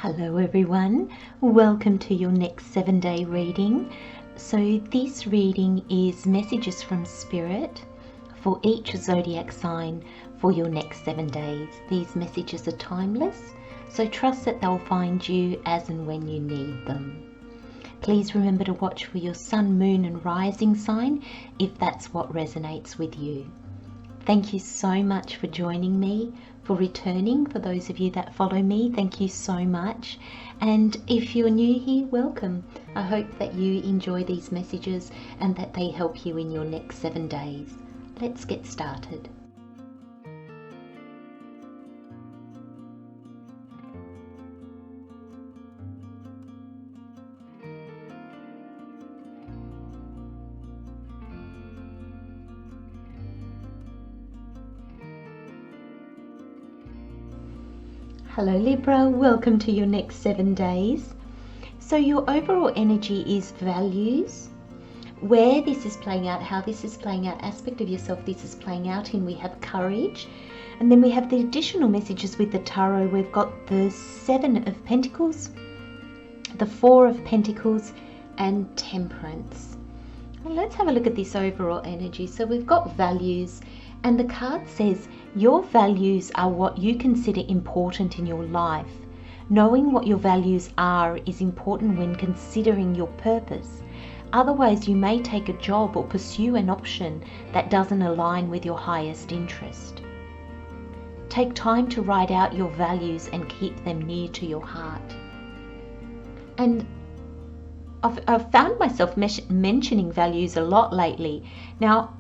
Hello everyone, welcome to your next 7-day reading. So this reading is messages from Spirit for each zodiac sign for your next 7 days. These messages are timeless, so trust that they'll find you as and when you need them. Please remember to watch for your sun, moon and rising sign if that's what resonates with you. Thank you so much for joining me, for returning. For those of you that follow me, thank you so much. And if you're new here, welcome. I hope that you enjoy these messages and that they help you in your next 7 days. Let's get started. Hello Libra, welcome to your next 7 days. So your overall energy is values. Where this is playing out, how this is playing out, aspect of yourself this is playing out in, we have courage. And then we have the additional messages with the tarot. We've got the 7 of Pentacles, the 4 of Pentacles and Temperance. Well, let's have a look at this overall energy. So we've got values. And the card says, your values are what you consider important in your life. Knowing what your values are is important when considering your purpose. Otherwise, you may take a job or pursue an option that doesn't align with your highest interest. Take time to write out your values and keep them near to your heart. And I've found myself mentioning values a lot lately. Now,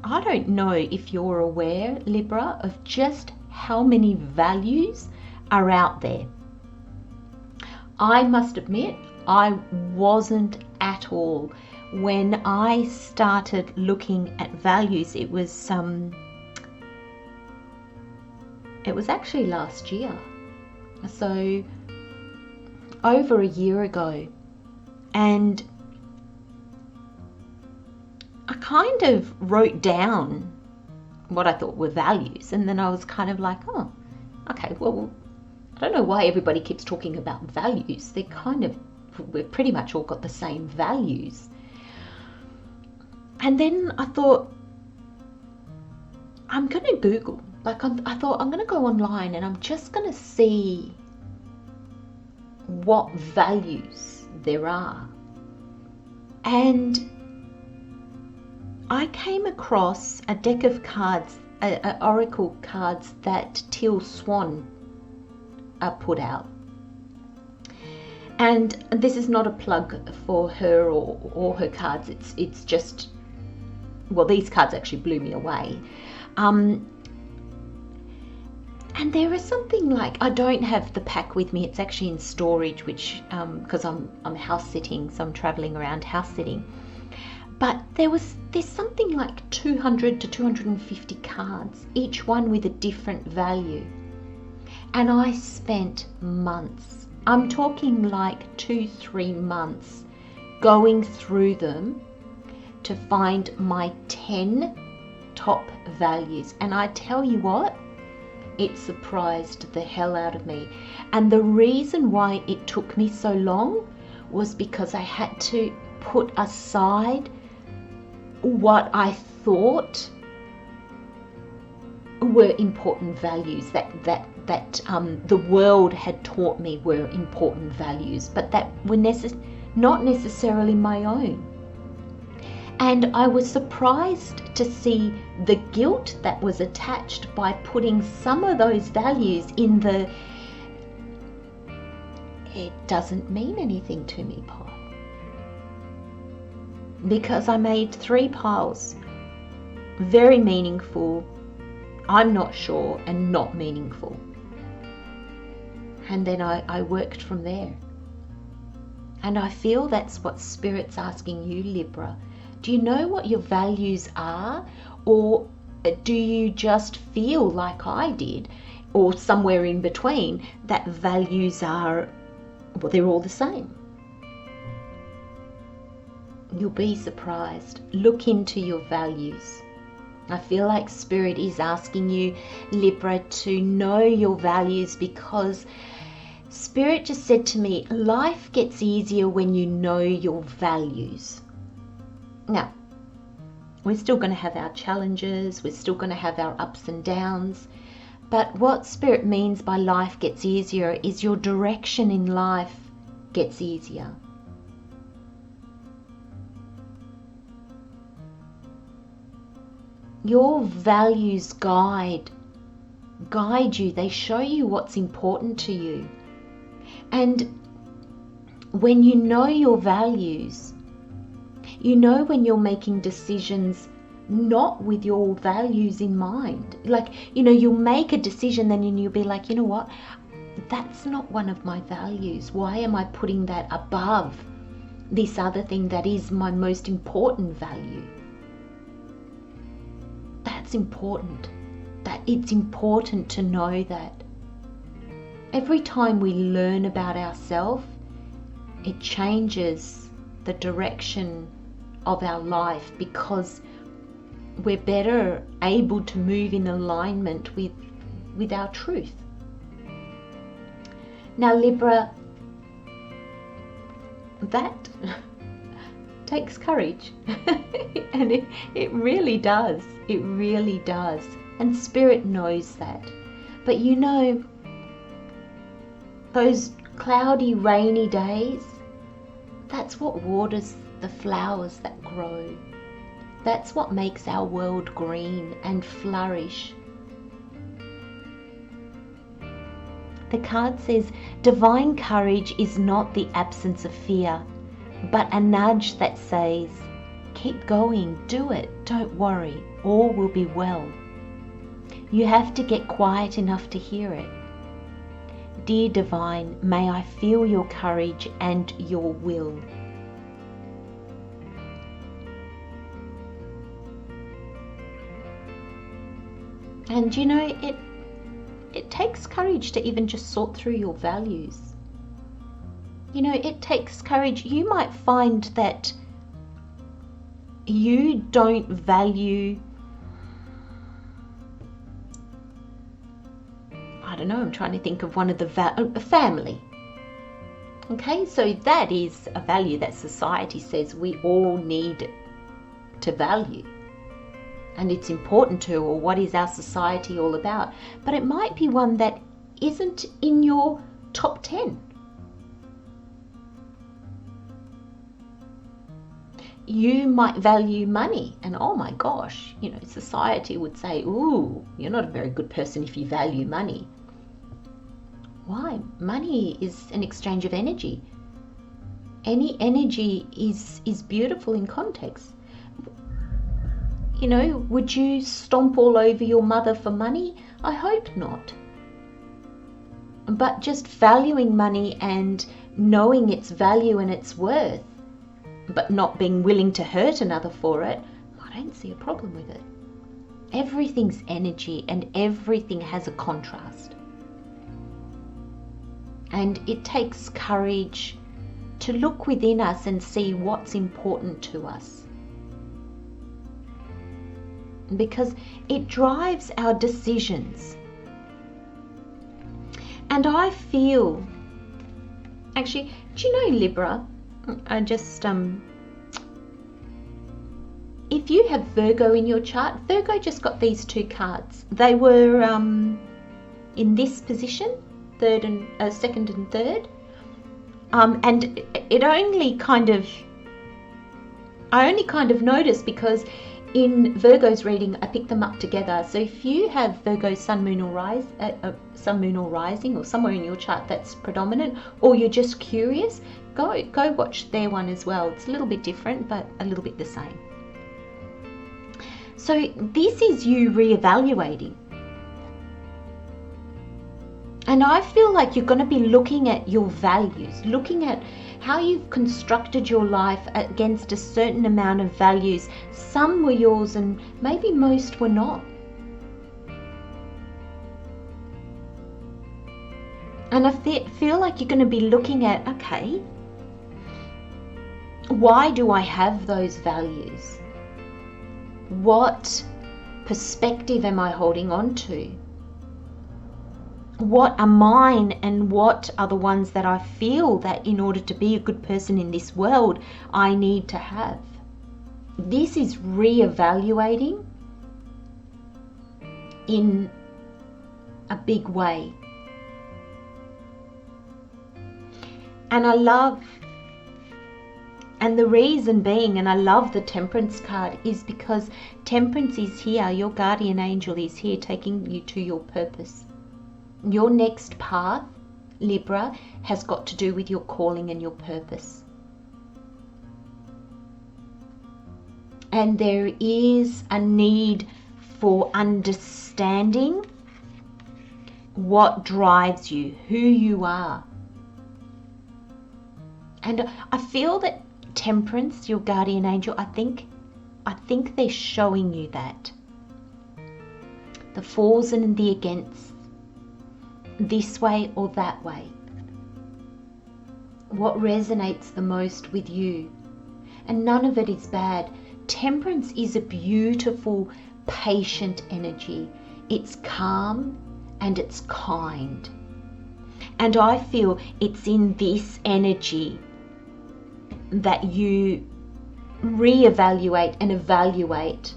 I don't know if you're aware, Libra, of just how many values are out there. I must admit, I wasn't at all. When I started looking at values, it was actually last year. So over a year ago. And I kind of wrote down what I thought were values, and then I was kind of like, oh, okay, well, I don't know why everybody keeps talking about values. We've pretty much all got the same values. And then I thought, I'm going to Google. I thought I'm going to go online and I'm just going to see what values there are. And I came across a deck of cards, oracle cards that Teal Swan put out. And this is not a plug for her or her cards. It's just, well, these cards actually blew me away. And there is something like, I don't have the pack with me. It's actually in storage, which because I'm house sitting, so I'm traveling around house sitting. But there's something like 200 to 250 cards, each one with a different value. And I spent months, I'm talking like 2-3 months, going through them to find my 10 top values. And I tell you what, it surprised the hell out of me. And the reason why it took me so long was because I had to put aside what I thought were important values that the world had taught me were important values, but that were not necessarily my own. And I was surprised to see the guilt that was attached by putting some of those values in the it doesn't mean anything to me pile. Because I made 3 piles, very meaningful, I'm not sure, and not meaningful. And then I worked from there. And I feel that's what Spirit's asking you, Libra. Do you know what your values are? Or do you just feel like I did, or somewhere in between, that values are, well, they're all the same? You'll be surprised. Look into your values. I feel like Spirit is asking you, Libra, to know your values, because Spirit just said to me, life gets easier when you know your values. Now, we're still going to have our challenges, we're still going to have our ups and downs, but what Spirit means by life gets easier is your direction in life gets easier. Your values guide you, they show you what's important to you. And when you know your values, you know when you're making decisions not with your values in mind. Like, you'll make a decision, then you'll be like, you know what? That's not one of my values. Why am I putting that above this other thing that is my most important value? That's important. That it's important to know that. Every time we learn about ourselves, it changes the direction of our life, because we're better able to move in alignment with our truth. Now, Libra, that takes courage. And it really does. It really does. And Spirit knows that. But those cloudy, rainy days, that's what waters the flowers that grow. That's what makes our world green and flourish. The card says, divine courage is not the absence of fear, but a nudge that says, keep going, do it, don't worry, all will be well. You have to get quiet enough to hear it. Dear Divine, may I feel your courage and your will. And it takes courage to even just sort through your values. It takes courage. You might find that you don't value, I don't know, I'm trying to think of one of the family. Okay, so that is a value that society says we all need to value. And it's important to, or what is our society all about? But it might be one that isn't in your top 10. You might value money, and oh my gosh, society would say, ooh, you're not a very good person if you value money. Why? Money is an exchange of energy. Any energy is beautiful in context. Would you stomp all over your mother for money? I hope not. But just valuing money and knowing its value and its worth, but not being willing to hurt another for it, I don't see a problem with it. Everything's energy and everything has a contrast. And it takes courage to look within us and see what's important to us. Because it drives our decisions. And I feel, actually, do you know, Libra, I just, if you have Virgo in your chart, Virgo just got these two cards. They were in this position, second and third. And it only I only kind of noticed because in Virgo's reading, I picked them up together. So if you have Virgo sun, moon or rising, or somewhere in your chart that's predominant, or you're just curious, go watch their one as well. It's a little bit different, but a little bit the same. So this is you reevaluating. And I feel like you're going to be looking at your values, looking at how you've constructed your life against a certain amount of values. Some were yours and maybe most were not. And I feel like you're going to be looking at, okay, why do I have those values? What perspective am I holding on to? what are mine and what are the ones that I feel that in order to be a good person in this world, I need to have. This is reevaluating in a big way. And I love, and the reason being, and I love the Temperance card, is because Temperance is here, your guardian angel is here taking you to your purpose. Your next path, Libra, has got to do with your calling and your purpose. And there is a need for understanding what drives you, who you are. And I feel that Temperance, your guardian angel, I think they're showing you that. The fors and the against, this way or that way. What resonates the most with you. And none of it is bad. Temperance is a beautiful, patient energy. It's calm and it's kind. And I feel it's in this energy that you reevaluate and evaluate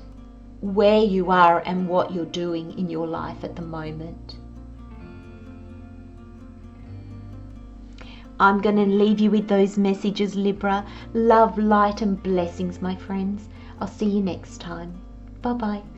where you are and what you're doing in your life at the moment. I'm going to leave you with those messages, Libra. Love, light and blessings, my friends. I'll see you next time. Bye-bye.